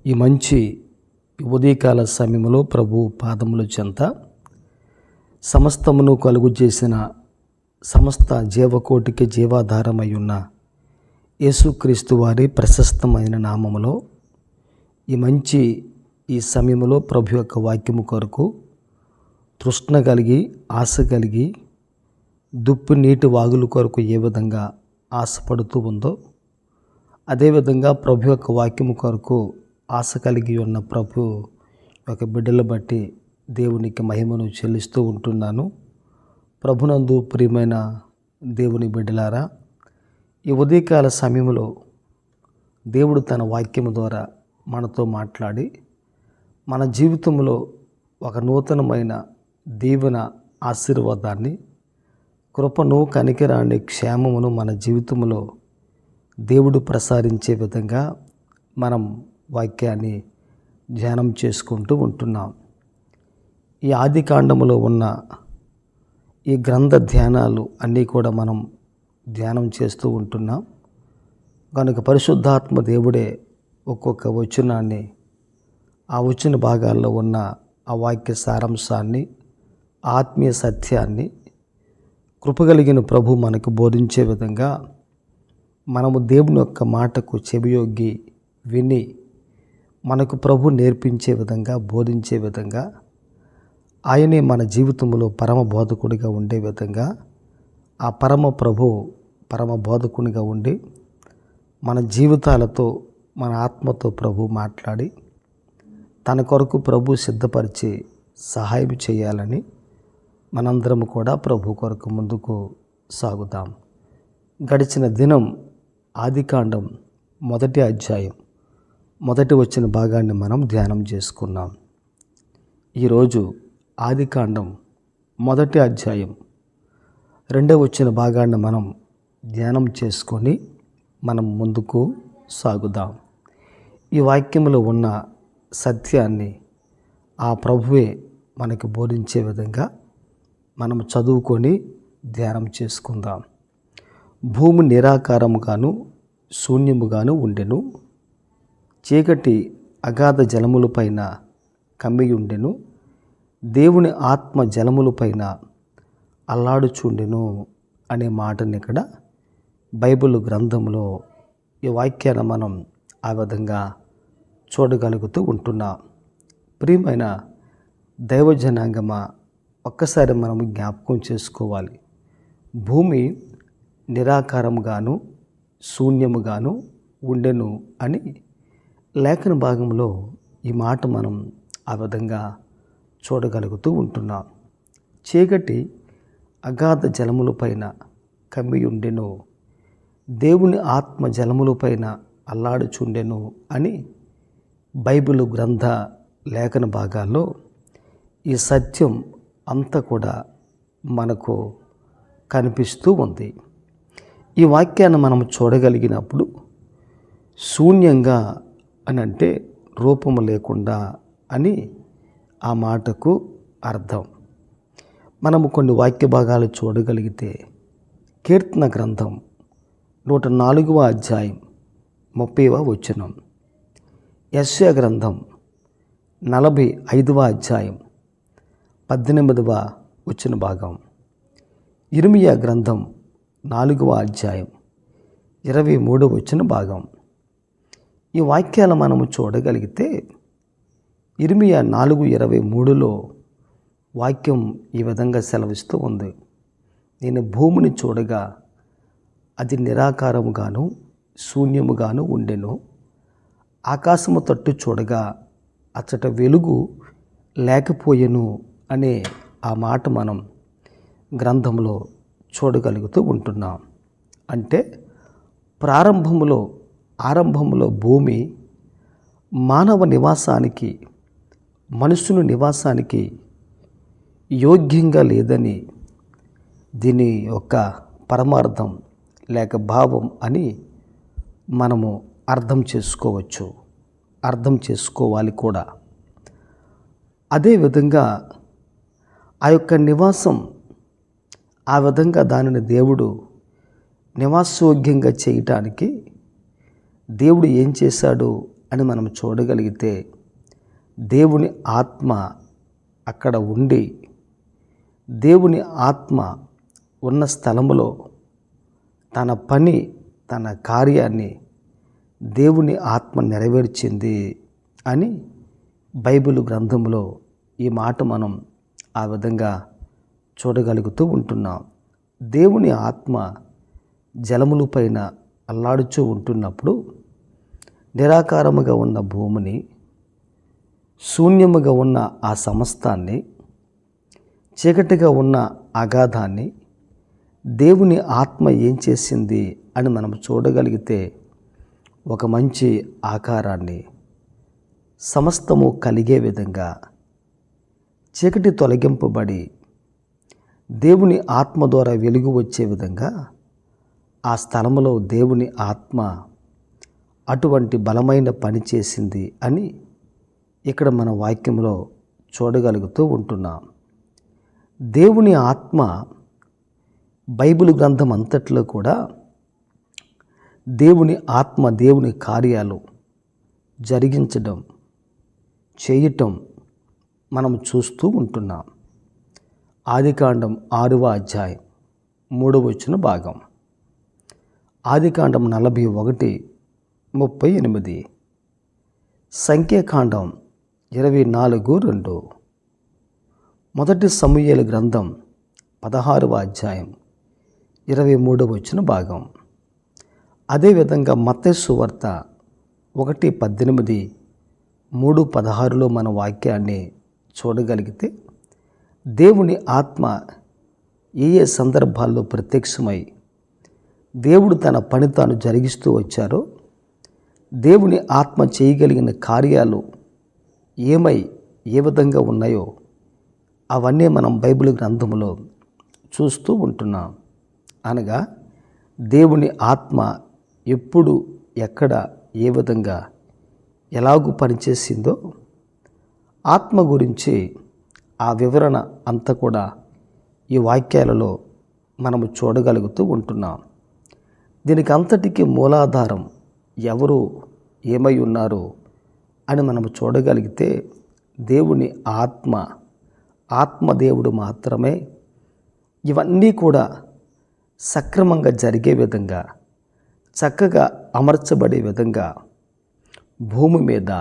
ఈ మంచి ఉదయకాల సమయంలో ప్రభు పాదముల చెంత సమస్తమును కలుగు చేసిన సమస్త జీవకోటికి జీవాధారమై ఉన్న యేసుక్రీస్తు వారి ప్రశస్తమైన నామములో ఈ సమయంలో ప్రభు యొక్క వాక్యము కొరకు తృష్ణ కలిగి ఆశ కలిగి దుప్పు నీటి వాగుల కొరకు ఏ విధంగా ఆశపడుతూ ఉందో అదేవిధంగా ప్రభు యొక్క వాక్యము కొరకు ఆశ కలిగి ఉన్న ప్రభు యొక్క బిడ్డల బట్టి దేవునికి మహిమను చెల్లిస్తూ ఉంటున్నాను. ప్రభునందు ప్రియమైన దేవుని బిడ్డలారా, ఈ ఉదయకాల సమయంలో దేవుడు తన వాక్యము ద్వారా మనతో మాట్లాడి మన జీవితంలో ఒక నూతనమైన దీవెన ఆశీర్వాదాన్ని, కృపను, కనికరాన్ని, క్షేమమును మన జీవితంలో దేవుడు ప్రసాదించే విధంగా మనం వాక్యాన్ని ధ్యానం చేసుకుంటూ ఉంటున్నాం. ఈ ఆది కాండములో ఉన్న ఈ గ్రంథ ధ్యానాలు అన్నీ కూడా మనం ధ్యానం చేస్తూ ఉంటున్నాం కనుక పరిశుద్ధాత్మ దేవుడే ఒక్కొక్క వచనాన్ని, ఆ వచన భాగాల్లో ఉన్న ఆ వాక్య సారాంశాన్ని, ఆత్మీయ సత్యాన్ని కృపగలిగిన ప్రభు మనకు బోధించే విధంగా మనము దేవుని యొక్క మాటకు చెవియొగ్గి విని మనకు ప్రభు నేర్పించే విధంగా, బోధించే విధంగా, ఆయనే మన జీవితంలో పరమ బోధకుడిగా ఉండే విధంగా ఆ పరమ ప్రభు పరమ బోధకునిగా ఉండి మన జీవితాలతో, మన ఆత్మతో ప్రభు మాట్లాడి తన కొరకు ప్రభు సిద్ధపరిచి సహాయం చేయాలని మనందరం కూడా ప్రభు కొరకు ముందుకు సాగుతాం. గడిచిన దినం ఆదికాండం 1వ అధ్యాయం మొదటి వచ్చిన భాగాన్ని మనం ధ్యానం చేసుకున్నాం. ఈరోజు ఆదికాండం 1వ అధ్యాయం 2వ వచ్చిన భాగాన్ని మనం ధ్యానం చేసుకొని మనం ముందుకు సాగుదాం. ఈ వాక్యంలో ఉన్న సత్యాన్ని ఆ ప్రభువే మనకు బోధించే విధంగా మనం చదువుకొని ధ్యానం చేసుకుందాం. భూమి నిరాకారముగాను శూన్యముగాను ఉండెను, చీకటి అగాధ జలములపైన కమ్మియుండెను, దేవుని ఆత్మ జలములపైన అల్లాడుచుండెను అనే మాటని ఇక్కడ బైబిల్ గ్రంథంలో ఈ వాక్యాన్ని మనం ఆ విధంగా చూడగలుగుతూ ఉంటున్నాం. ప్రియమైన దైవజనాంగమా, ఒక్కసారి మనము జ్ఞాపకం చేసుకోవాలి. భూమి నిరాకారముగాను శూన్యముగాను ఉండెను అని లేఖన భాగంలో ఈ మాట మనం ఆ విధంగా చూడగలుగుతూ ఉంటున్నాం. చీకటి అగాధ జలములపైన కమ్మి ఉండెను, దేవుని ఆత్మ జలములపైన అల్లాడుచుండెను అని బైబిల్ గ్రంథ లేఖన భాగాల్లో ఈ సత్యం అంతా కూడా మనకు కనిపిస్తూ ఉంది. ఈ వాక్యాన్ని మనం చూడగలిగినప్పుడు శూన్యంగా అని అంటే రూపము లేకుండా అని ఆ మాటకు అర్థం. మనము కొన్ని వాక్య భాగాలు చూడగలిగితే కీర్తన గ్రంథం 104వ అధ్యాయం 30వ వచనం, యెషయా గ్రంథం 45వ అధ్యాయం 18వ వచన భాగం, ఇర్మీయా గ్రంథం 4వ అధ్యాయం 23వ వచన భాగం. ఈ వాక్యాలు మనము చూడగలిగితే ఇర్మీయా 4:23లో వాక్యం ఈ విధంగా సెలవిస్తూ ఉంది. నేను భూమిని చూడగా అది నిరాకారముగాను శూన్యముగాను ఉండెను, ఆకాశము తట్టు చూడగా అచ్చట వెలుగు లేకపోయెను అనే ఆ మాట మనం గ్రంథంలో చూడగలుగుతూ ఉంటున్నాం. అంటే ఆరంభంలో భూమి మానవ నివాసానికి, మనుషుని నివాసానికి యోగ్యంగా లేదని దీని యొక్క పరమార్థం లేక భావం అని మనము అర్థం చేసుకోవాలి కూడా. అదేవిధంగా ఆ యొక్క నివాసం, ఆ విధంగా దానిని దేవుడు నివాసయోగ్యంగా చేయటానికి దేవుడు ఏం చేశాడు అని మనం చూడగలిగితే దేవుని ఆత్మ అక్కడ ఉండి దేవుని ఆత్మ ఉన్న స్థలములో తన పని తన కార్యాన్ని దేవుని ఆత్మ నెరవేర్చింది అని బైబిల్ గ్రంథంలో ఈ మాట మనం ఆ విధంగా చూడగలుగుతూ ఉంటున్నాం. దేవుని ఆత్మ జలముల పైన అల్లాడుచూ ఉంటున్నప్పుడు నిరాకారముగా ఉన్న భూమిని, శూన్యముగా ఉన్న ఆ సమస్తాన్ని, చీకటిగా ఉన్న అగాధాన్ని దేవుని ఆత్మ ఏం చేసింది అని మనం చూడగలిగితే ఒక మంచి ఆకారాన్ని, సమస్తము కలిగే విధంగా చీకటి తొలగింపబడి దేవుని ఆత్మ ద్వారా వెలుగు వచ్చే విధంగా ఆ స్థలములో దేవుని ఆత్మ అటువంటి బలమైన పని చేసింది అని ఇక్కడ మన వాక్యంలో చూడగలుగుతూ ఉంటున్నాం. దేవుని ఆత్మ బైబిల్ గ్రంథం అంతట్లో కూడా దేవుని ఆత్మ దేవుని కార్యాలు జరిగించడం, చేయటం మనం చూస్తూ ఉంటున్నాం. ఆదికాండం 6వ అధ్యాయం 3వ వచన భాగం, ఆదికాండం 41:38, సంఖ్యాకాండం 24:2, మొదటి సమూయేలు గ్రంథం 16వ అధ్యాయం 23వ వచన భాగం. అదేవిధంగా మత్తయి సువార్త 1:18, 3:16లో మన వాక్యాన్ని చూడగలిగితే దేవుని ఆత్మ ఏ ఏ సందర్భాల్లో ప్రత్యక్షమై దేవుడు తన పని తాను జరిగిస్తూ వచ్చారో, దేవుని ఆత్మ చేయగలిగిన కార్యాలు ఏమై ఏ విధంగా ఉన్నాయో అవన్నీ మనం బైబిల్ గ్రంథంలో చూస్తూ ఉంటున్నాం. అనగా దేవుని ఆత్మ ఎప్పుడు, ఎక్కడ, ఏ విధంగా, ఎలాగూ పనిచేసిందో ఆత్మ గురించి ఆ వివరణ అంతా కూడా ఈ వాక్యాలలో మనము చూడగలుగుతూ ఉంటున్నాం. దీనికి అంతటికీ మూలాధారం ఎవరు, ఏమై ఉన్నారు అని మనము చూడగలిగితే దేవుని ఆత్మదేవుడు మాత్రమే ఇవన్నీ కూడా సక్రమంగా జరిగే విధంగా, చక్కగా అమర్చబడే విధంగా భూమి మీద,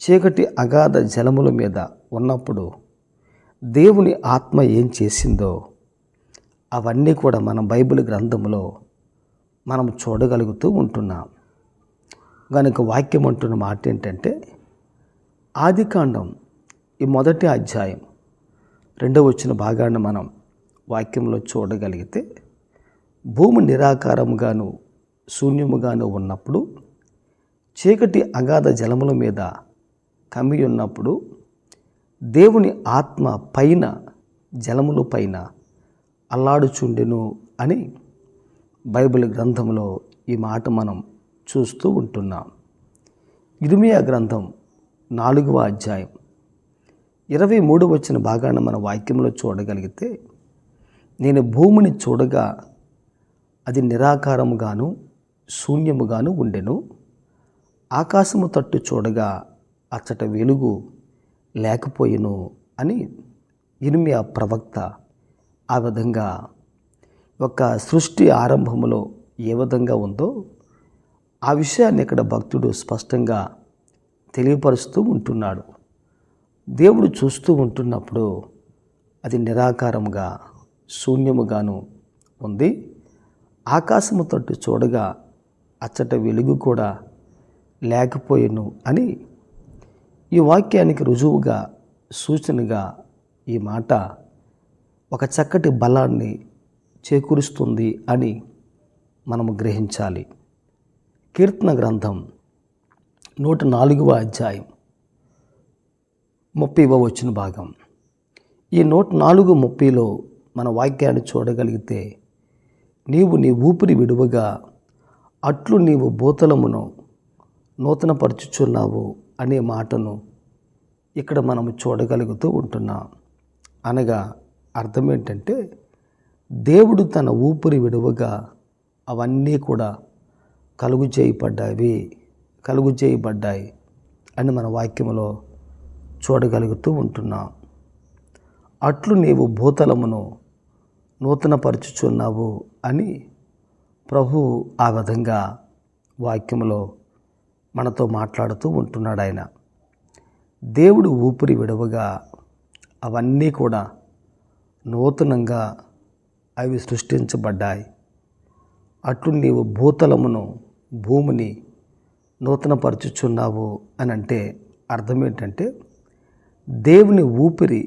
చీకటి అగాధ జలముల మీద ఉన్నప్పుడు దేవుని ఆత్మ ఏం చేసిందో అవన్నీ కూడా మన బైబిల్ గ్రంథంలో మనం చూడగలుగుతూ ఉంటున్నాం. కనుక వాక్యం అంటున్న మాట ఏంటంటే, ఆదికాండం ఈ మొదటి అధ్యాయం 2వ వచన భాగాన్ని మనం వాక్యంలో చూడగలిగితే, భూమి నిరాకారముగాను శూన్యముగాను ఉన్నప్పుడు, చీకటి అగాధ జలముల మీద కమ్మి ఉన్నప్పుడు దేవుని ఆత్మ పైన, జలముల పైన అల్లాడుచుండెను అని బైబిల్ గ్రంథంలో ఈ మాట మనం చూస్తూ ఉంటున్నాం. ఇర్మీయా గ్రంథం 4వ అధ్యాయం 23వ వచన భాగాన్ని మన వాక్యంలో చూడగలిగితే, నేను భూమిని చూడగా అది నిరాకారముగాను శూన్యముగాను ఉండెను, ఆకాశము తట్టు చూడగా అచ్చట వెలుగు లేకపోయెను అని ఇర్మీయా ప్రవక్త ఆ విధంగా ఒక సృష్టి ఆరంభములో ఏ విధంగా ఉందో ఆ విషయాన్ని ఇక్కడ భక్తుడు స్పష్టంగా తెలియపరుస్తూ ఉంటున్నాడు. దేవుడు చూస్తూ ఉంటున్నప్పుడు అది నిరాకారముగా శూన్యముగాను ఉంది, ఆకాశము తట్టు చూడగా అచ్చట వెలుగు కూడా లేకపోయెను అని ఈ వాక్యానికి రుజువుగా, సూచనగా ఈ మాట ఒక చక్కటి బలాన్ని చేకూరుస్తుంది అని మనము గ్రహించాలి. కీర్తన గ్రంథం 104వ అధ్యాయం 30వ వచన భాగం. ఈ 104:30లో మన వాక్యాన్ని చూడగలిగితే, నీవు నీ ఊపిరి విడువగా అట్లు నీవు భూతలమును నూతనపరచుచున్నావు అనే మాటను ఇక్కడ మనము చూడగలుగుతూ ఉంటున్నాం. అనగా అర్థం ఏంటంటే, దేవుడు తన ఊపిరి విడువగా అవన్నీ కూడా కలుగు చేయబడ్డాయి, కలుగు చేయబడ్డాయి అని మన వాక్యములో చూడగలుగుతూ ఉంటున్నాం. అట్లు నీవు భూతలమును నూతనపరచుచున్నావు అని ప్రభువు ఆ విధంగా వాక్యములో మనతో మాట్లాడుతూ ఉంటున్నాడు. ఆయన దేవుడు ఊపిరి విడవగా అవన్నీ కూడా నూతనంగా అవి సృష్టించబడ్డాయి. అట్లు నీవు భూతలమును భూమిని నూతనపరచుచున్నావు అని అంటే అర్థం ఏంటంటే దేవుని ఊపిరి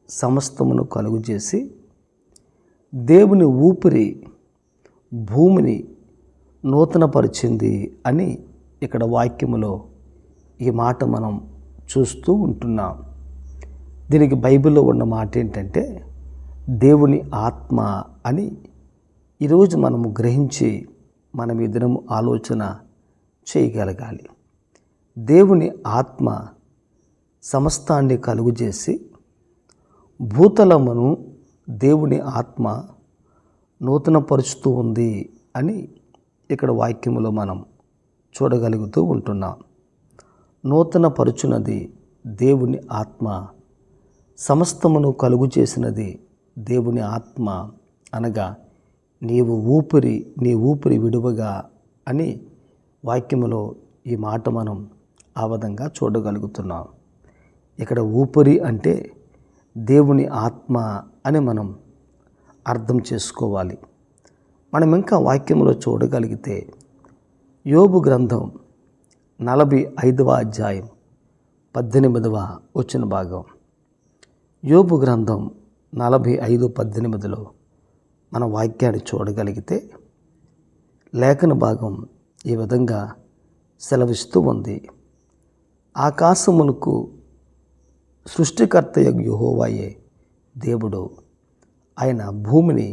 సమస్తమును కలుగు చేసి దేవుని ఊపిరి భూమిని నూతనపరిచింది అని ఇక్కడ వాక్యములో ఈ మాట మనం చూస్తూ ఉంటున్నాం. దీనికి బైబిల్లో ఉన్న మాట ఏంటంటే దేవుని ఆత్మ అని. ఈరోజు మనము గ్రహించి మనం ఈ దినము ఆలోచన చేయగలగాలి. దేవుని ఆత్మ సమస్తాన్ని కలుగు చేసి భూతలమును దేవుని ఆత్మ నూతనపరుచుతూ ఉంది అని ఇక్కడ వాక్యములో మనం చూడగలుగుతూ ఉంటున్నాం. నూతనపరుచున్నది దేవుని ఆత్మ, సమస్తమును కలుగు చేసినది దేవుని ఆత్మ అనగా నీ ఊపిరి విడువగా అని వాక్యములో ఈ మాట మనం ఆ విధంగా చూడగలుగుతున్నాం. ఇక్కడ ఊపిరి అంటే దేవుని ఆత్మ అని మనం అర్థం చేసుకోవాలి. మనం ఇంకా వాక్యములో చూడగలిగితే యోబు గ్రంథం 45వ అధ్యాయం 18వ వచన భాగం, యోబు గ్రంథం 45:18లో మన వాక్యాన్ని చూడగలిగితే లేఖన భాగం ఈ విధంగా సెలవిస్తూ ఉంది. ఆకాశములకు సృష్టికర్తయగు యెహోవాయే దేవుడు, ఆయన భూమిని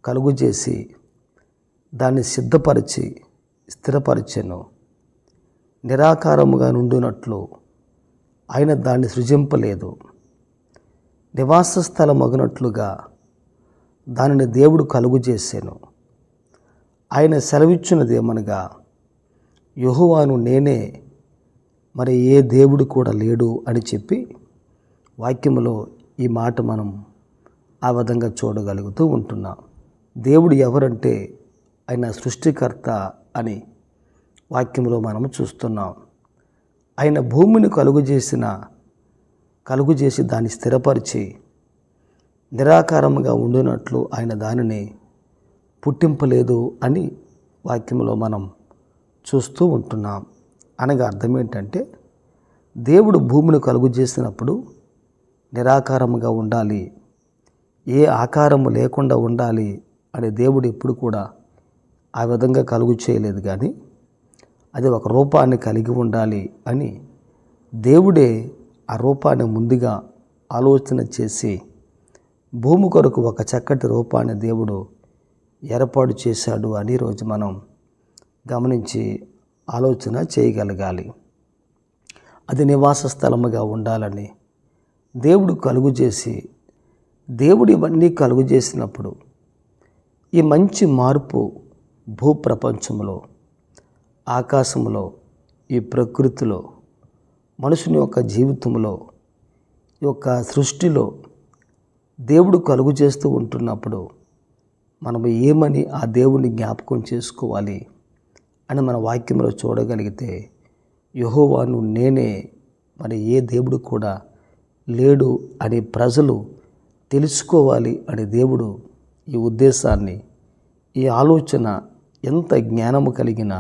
కలుగుచేసి దాన్ని సిద్ధపరిచి స్థిరపరిచెను. నిరాకారముగా నుండినట్లు ఆయన దాన్ని సృజింపలేదు. నివాస స్థలమగునట్లుగా దానిని దేవుడు కలుగు చేసెను. ఆయన సెలవిచ్చినదేమనగా యెహోవాను నేనే, మరి ఏ దేవుడు కూడా లేడు అని చెప్పి వాక్యములో ఈ మాట మనం ఆ విధంగా చూడగలుగుతూ ఉంటున్నాం. దేవుడు ఎవరంటే ఆయన సృష్టికర్త అని వాక్యములో మనము చూస్తున్నాం. ఆయన భూమిని కలుగు చేసి దాన్ని స్థిరపరిచి నిరాకారముగా ఉండినట్లు ఆయన దానిని పుట్టింపలేదు అని వాక్యములో మనం చూస్తూ ఉంటున్నాం. అనగా అర్థం ఏంటంటే దేవుడు భూమిని కలుగు చేసినప్పుడు నిరాకారముగా ఉండాలి, ఏ ఆకారము లేకుండా ఉండాలి అని దేవుడు ఎప్పుడు కూడా ఆ విధంగా కలుగు చేయలేదు. కానీ అది ఒక రూపాన్ని కలిగి ఉండాలి అని దేవుడే ఆ రూపాన్ని ముందుగా ఆలోచన చేసి భూమి కొరకు ఒక చక్కటి రూపాన్ని దేవుడు ఏర్పాటు చేశాడు అని రోజు మనం గమనించి ఆలోచన చేయగలగాలి. అది నివాస స్థలముగా ఉండాలని దేవుడు కలుగు చేసి, దేవుడు ఇవన్నీ కలుగు చేసినప్పుడు ఈ మంచి మార్పు భూప్రపంచంలో, ఆకాశంలో, ఈ ప్రకృతిలో, మనుషుని యొక్క జీవితంలో, ఈ యొక్క సృష్టిలో దేవుడు కలుగు చేస్తూ ఉంటున్నప్పుడు మనము ఏమని ఆ దేవుని జ్ఞాపకం చేసుకోవాలి అని మన వాక్యంలో చూడగలిగితే యెహోవాను నేనే, మరి ఏ దేవుడు కూడా లేడు అని ప్రజలు తెలుసుకోవాలి అని దేవుడు ఈ ఉద్దేశాన్ని, ఈ ఆలోచన, ఎంత జ్ఞానము కలిగిన,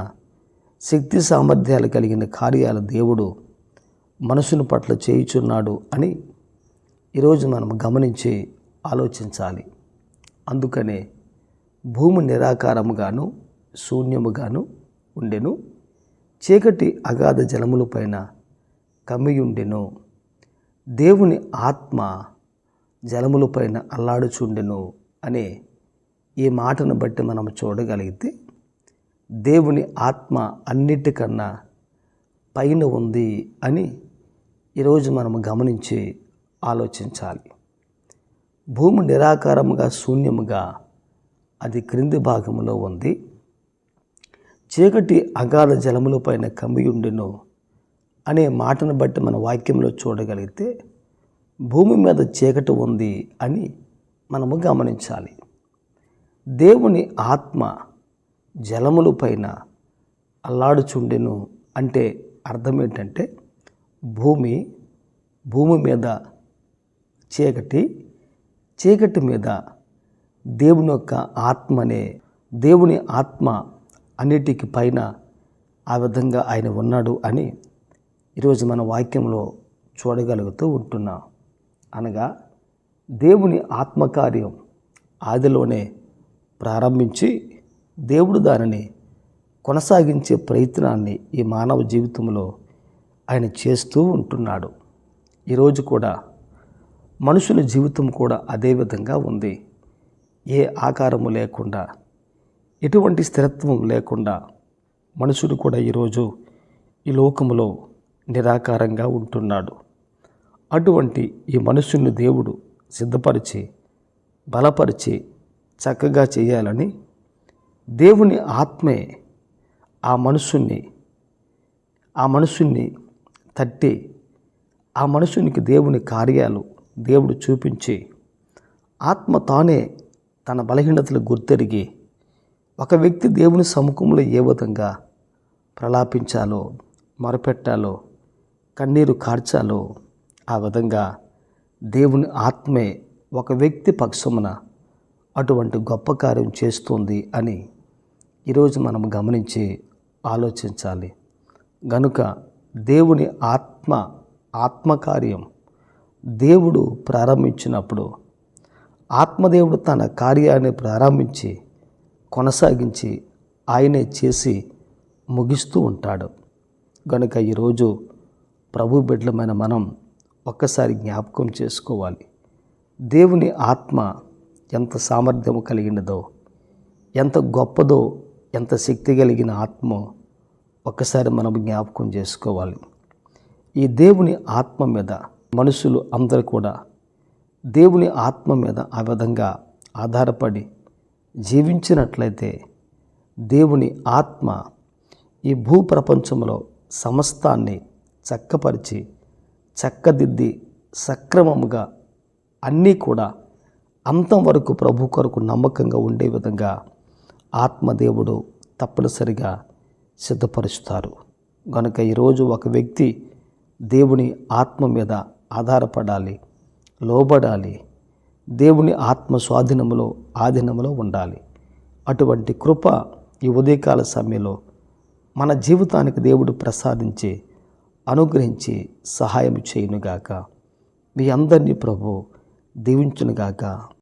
శక్తి సామర్థ్యాలు కలిగిన కార్యాలు దేవుడు మనుషుని పట్ల చేయుచున్నాడు అని ఈరోజు మనం గమనించి ఆలోచించాలి. అందుకనే భూమి నిరాకారముగాను శూన్యముగాను ఉండెను, చీకటి అగాధ జలములపైన కమ్మియుండెను, దేవుని ఆత్మ జలములపైన అల్లాడుచుండెను అనే ఈ మాటను బట్టి మనం చూడగలిగితే దేవుని ఆత్మ అన్నిటికన్నా పైన ఉంది అని ఈరోజు మనము గమనించి ఆలోచించాలి. భూమి నిరాకారముగా శూన్యముగా అది క్రింది భాగములో ఉంది, చీకటి అగాధ జలముల పైన కమ్మియుండెను అనే మాటను బట్టి మన వాక్యంలో చూడగలిగితే భూమి మీద చీకటి ఉంది అని మనము గమనించాలి. దేవుని ఆత్మ జలముల పైన అల్లాడుచుండెను అంటే అర్థం ఏంటంటే భూమి మీద చీకటి మీద దేవుని యొక్క దేవుని ఆత్మ అన్నిటికి పైన ఆ విధంగా ఆయన ఉన్నాడు అని ఈరోజు మన వాక్యంలో చూడగలుగుతూ ఉంటున్నాం. అనగా దేవుని ఆత్మకార్యం ఆదిలోనే ప్రారంభించి దేవుడు దానిని కొనసాగించే ప్రయత్నాన్ని ఈ మానవ జీవితంలో ఆయన చేస్తూ ఉంటున్నాడు. ఈరోజు కూడా మనుషుల జీవితం కూడా అదే విధంగా ఉంది. ఏ ఆకారము లేకుండా, ఎటువంటి స్థిరత్వం లేకుండా మనుషుడు కూడా ఈరోజు ఈ లోకములో నిరాకారంగా ఉంటున్నాడు. అటువంటి ఈ మనుషుల్ని దేవుడు సిద్ధపరిచి బలపరిచి చక్కగా చేయాలని దేవుని ఆత్మే ఆ మనుషుణ్ణి తట్టి ఆ మనుషునికి దేవుని కార్యాలు దేవుడు చూపించి ఆత్మ తానే తన బలహీనతలు గుర్తెరిగి ఒక వ్యక్తి దేవుని సముఖంలో ఏ విధంగా ప్రలాపించాలో, మొరపెట్టాలో, కన్నీరు కార్చాలో ఆ విధంగా దేవుని ఆత్మే ఒక వ్యక్తి పక్షమున అటువంటి గొప్ప కార్యం చేస్తుంది అని ఈరోజు మనం గమనించి ఆలోచించాలి. గనుక దేవుని ఆత్మకార్యం దేవుడు ప్రారంభించినప్పుడు ఆత్మదేవుడు తన కార్యాన్ని ప్రారంభించి కొనసాగించి ఆయనే చేసి ముగిస్తూ ఉంటాడు. కనుక ఈరోజు ప్రభు బిడ్డలమైన మనం ఒక్కసారి జ్ఞాపకం చేసుకోవాలి. దేవుని ఆత్మ ఎంత సామర్థ్యం కలిగినదో, ఎంత గొప్పదో, ఎంత శక్తి కలిగిన ఆత్మో ఒక్కసారి మనం జ్ఞాపకం చేసుకోవాలి. ఈ దేవుని ఆత్మ మీద మనుషులు అందరూ కూడా దేవుని ఆత్మ మీద ఆ విధంగా ఆధారపడి జీవించినట్లయితే దేవుని ఆత్మ ఈ భూప్రపంచంలో సమస్తాన్ని చక్కపరిచి చక్కదిద్ది సక్రమముగా అన్నీ కూడా అంతం వరకు ప్రభు కొరకు నమ్మకంగా ఉండే విధంగా ఆత్మదేవుడు తప్పనిసరిగా సిద్ధపరుస్తారు. కనుక ఈరోజు ఒక వ్యక్తి దేవుని ఆత్మ మీద ఆధారపడాలి, లోబడాలి, దేవుని ఆత్మ ఆధీనములో ఉండాలి. అటువంటి కృప ఈ ఉదయకాల సమయంలో మన జీవితానికి దేవుడు ప్రసాదించి అనుగ్రహించి సహాయం చేయునుగాక. మీ అందరినీ ప్రభు దీవించునుగాక.